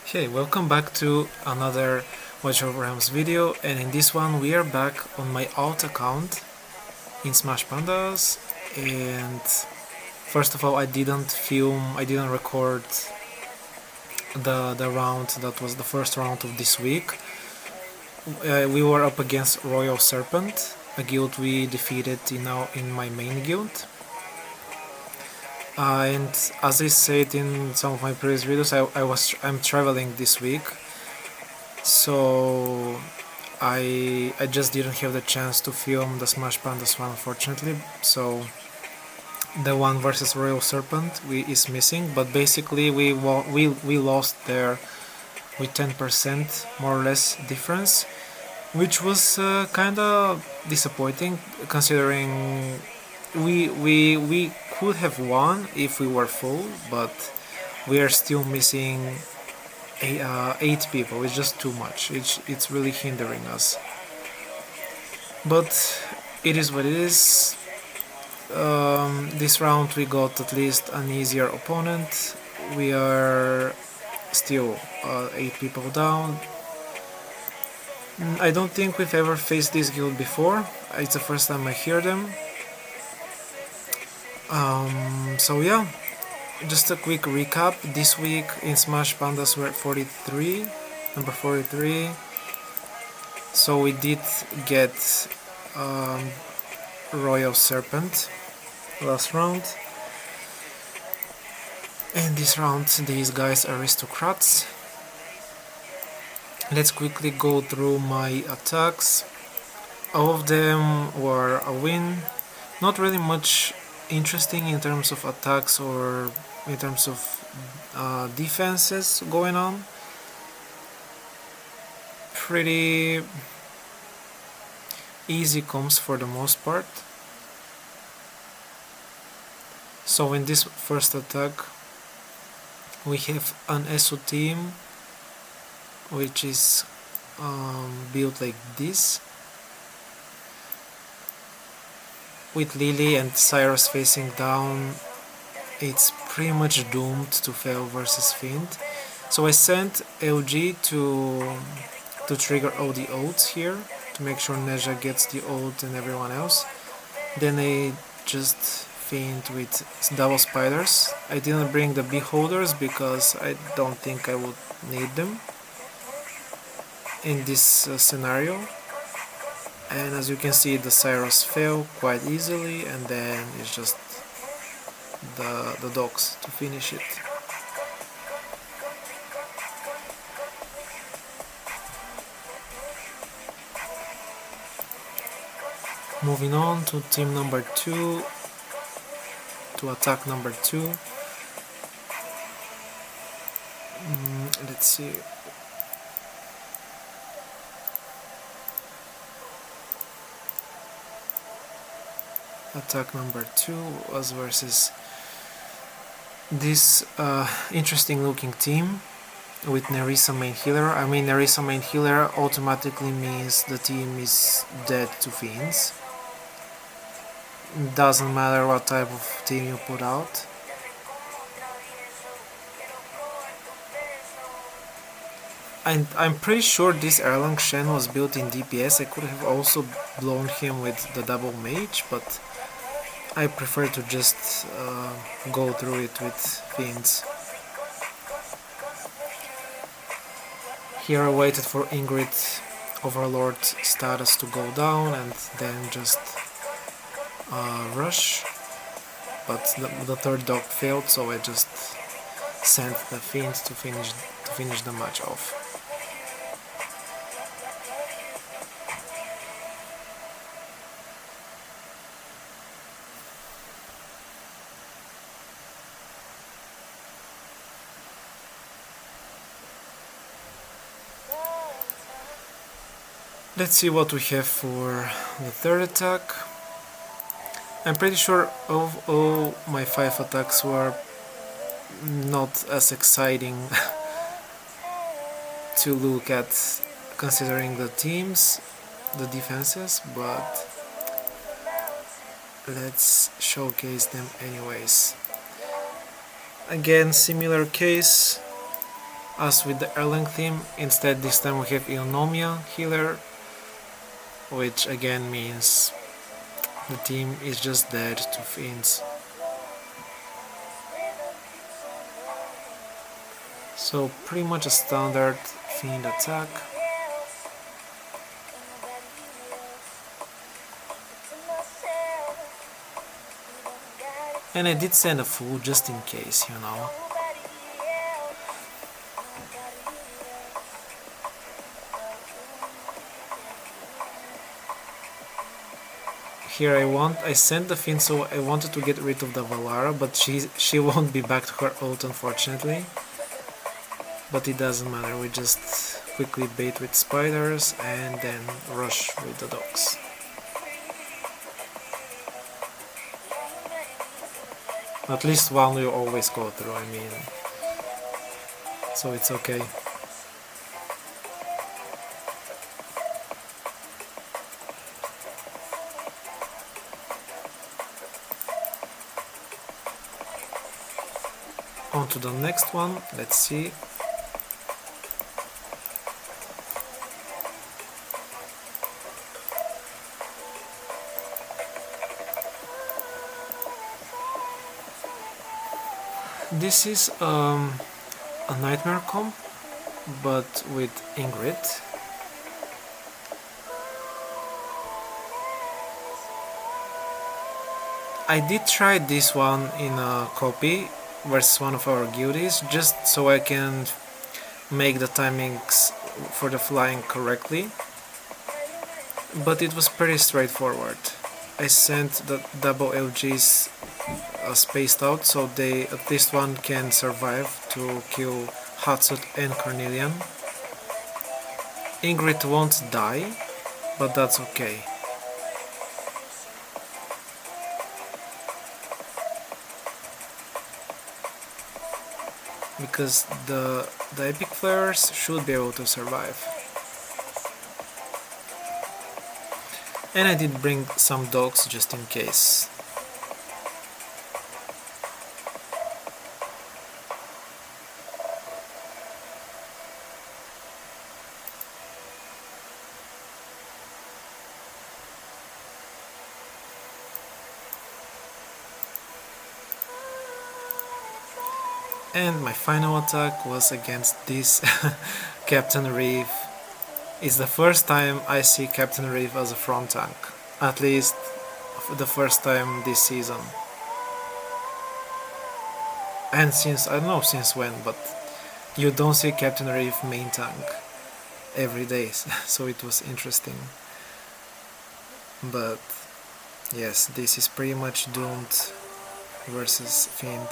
Hey, welcome back to another Watch of Realms video, and in this one we are back on my alt account in SmashPandas. And first of all, I didn't record the round that was the first round of this week. We were up against RoyalSerpent, a guild we defeated in my main guild. And as I said in some of my previous videos, I'm traveling this week, so I just didn't have the chance to film the SmashPandas one, unfortunately. So the one versus RoyalSerpent is missing, but basically we lost there with 10% more or less difference, which was kind of disappointing considering we could have won if we were full, but we are still missing 8 people. It's just too much. It's really hindering us. But it is what it is. This round we got at least an easier opponent. We are still 8 people down. I don't think we've ever faced this guild before. It's the first time I hear them. So yeah, just a quick recap. This week in SmashPandas we're at number 43. So we did get RoyalSerpent last round. And this round these guys are ARISTOCRATS. Let's quickly go through my attacks. All of them were a win. Not really much interesting in terms of attacks or in terms of defenses going on. Pretty easy comps for the most part. So in this first attack we have an ESO team which is built like this, with Lily and Cyrus facing down. It's pretty much doomed to fail versus Fiend. So I sent LG to trigger all the ults here to make sure Neja gets the ult and everyone else. Then I just Fiend with double spiders. I didn't bring the beholders because I don't think I would need them in this scenario. And as you can see, the Cyrus fell quite easily, and then it's just the dogs to finish it. Moving on to team number 2, to attack number 2. Let's see. Attack number 2 was versus this interesting looking team with Nerissa main healer. I mean, Nerissa main healer automatically means the team is dead to fiends. Doesn't matter what type of team you put out. And I'm pretty sure this Erlang Shen was built in DPS. I could have also blown him with the double mage, but I prefer to just go through it with fiends. Here I waited for Ingrid Overlord status to go down and then just rush, but the third dog failed, so I just sent the fiends to finish the match off. Let's see what we have for the third attack. I'm pretty sure all my 5 attacks were not as exciting to look at considering the teams, the defenses, but let's showcase them anyways. Again, similar case. As with the Erlang theme, instead this time we have Eunomia healer, which again means the team is just dead to fiends. So pretty much a standard fiend attack. And I did send a fool just in case, you know. Here I sent the Finn, so I wanted to get rid of the Valara, but she won't be back to her ult unfortunately. But it doesn't matter, we just quickly bait with spiders and then rush with the dogs. At least one will always go through, I mean, so it's okay. On to the next one, let's see. This is a nightmare comp, but with Ingrid. I did try this one in a copy versus one of our guildies, just so I can make the timings for the flying correctly, but it was pretty straightforward. I sent the double LGs spaced out, so they at least one can survive to kill Hatsut and Cornelian. Ingrid won't die, but that's okay. Because the epic flares should be able to survive. And I did bring some dogs just in case. And my final attack was against this Captain Reeve. It's the first time I see Captain Reeve as a front tank. At least the first time this season. And since, I don't know since when, but you don't see Captain Reeve main tank every day, so it was interesting. But yes, this is pretty much doomed versus Fiend.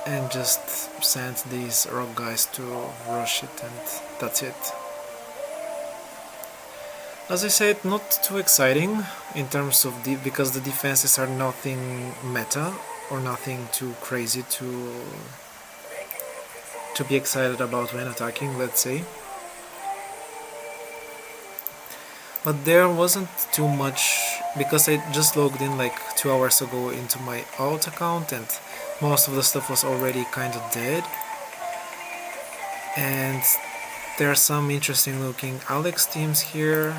And just send these rock guys to rush it, and that's it. As I said, not too exciting in terms of because the defenses are nothing meta or nothing too crazy to be excited about when attacking, let's say. But there wasn't too much because I just logged in like 2 hours ago into my alt account and most of the stuff was already kind of dead. And there are some interesting looking Alex teams here,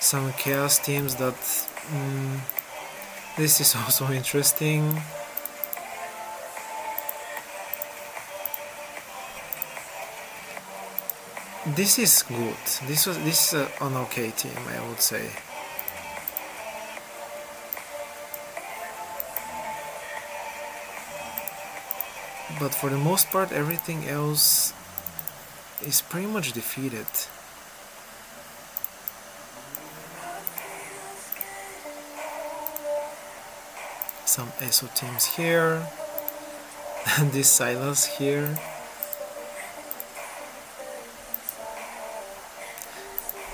some Chaos teams that this is also interesting. This is good. This is an okay team, I would say. But for the most part, everything else is pretty much defeated. Some ESO teams here, and this Silas here.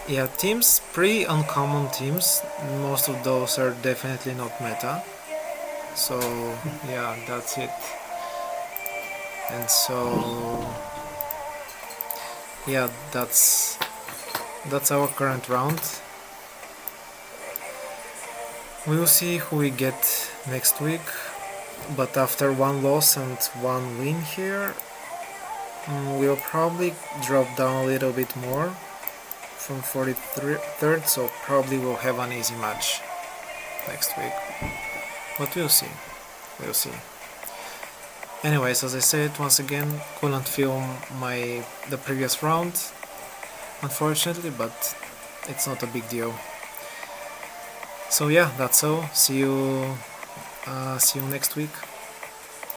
Yeah, teams, pretty uncommon teams. Most of those are definitely not meta. So yeah, that's it. And so yeah, that's that's our current round. We will see who we get next week, but after one loss and one win here, we'll probably drop down a little bit more from 43rd, so probably we'll have an easy match next week, but we'll see. Anyways, as I said, once again, couldn't film the previous round, unfortunately, but it's not a big deal. So yeah, that's all. See you next week.